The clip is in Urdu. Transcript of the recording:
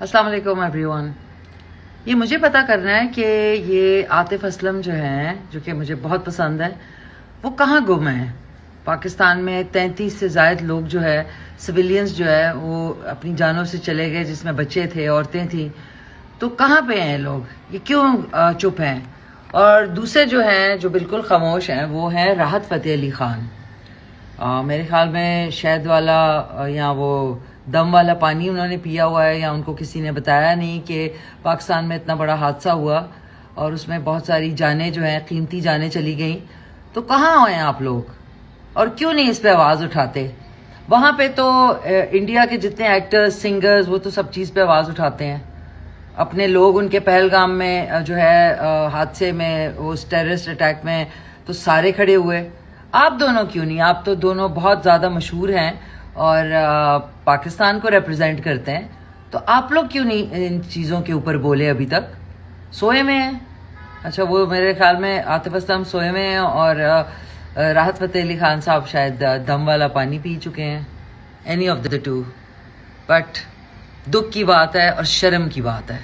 السلام علیکم ایوری ون. یہ مجھے پتا کرنا ہے کہ یہ عاطف اسلم جو ہیں، جو کہ مجھے بہت پسند ہے، وہ کہاں گم ہیں؟ پاکستان میں 33 سے زائد لوگ جو ہے، سویلینز جو ہے، وہ اپنی جانوں سے چلے گئے، جس میں بچے تھے، عورتیں تھیں. تو کہاں پہ ہیں لوگ؟ یہ کیوں چپ ہیں؟ اور دوسرے جو ہیں جو بالکل خاموش ہیں، وہ ہیں راحت فتح علی خان. میرے خیال میں شہد والا یا وہ دم والا پانی انہوں نے پیا ہوا ہے، یا ان کو کسی نے بتایا نہیں کہ پاکستان میں اتنا بڑا حادثہ ہوا اور اس میں بہت ساری جانیں جو ہیں، قیمتی جانیں چلی گئیں. تو کہاں ہیں آپ لوگ؟ اور کیوں نہیں اس پہ آواز اٹھاتے؟ وہاں پہ تو انڈیا کے جتنے ایکٹرز، سنگرز، وہ تو سب چیز پہ آواز اٹھاتے ہیں. اپنے لوگ ان کے پہلگام میں جو ہے حادثے میں، وہ ٹیررسٹ اٹیک میں، تو سارے کھڑے ہوئے. آپ دونوں کیوں نہیں؟ آپ تو دونوں بہت زیادہ مشہور ہیں اور پاکستان کو ریپرزینٹ کرتے ہیں. تو آپ لوگ کیوں نہیں ان چیزوں کے اوپر بولے؟ ابھی تک سوئے میں ہیں. اچھا، وہ میرے خیال میں عاطف اسلم سوئے میں ہیں اور راحت فتح علی خان صاحب شاید دم والا پانی پی چکے ہیں. Any of the two. But دکھ کی بات ہے اور شرم کی بات ہے.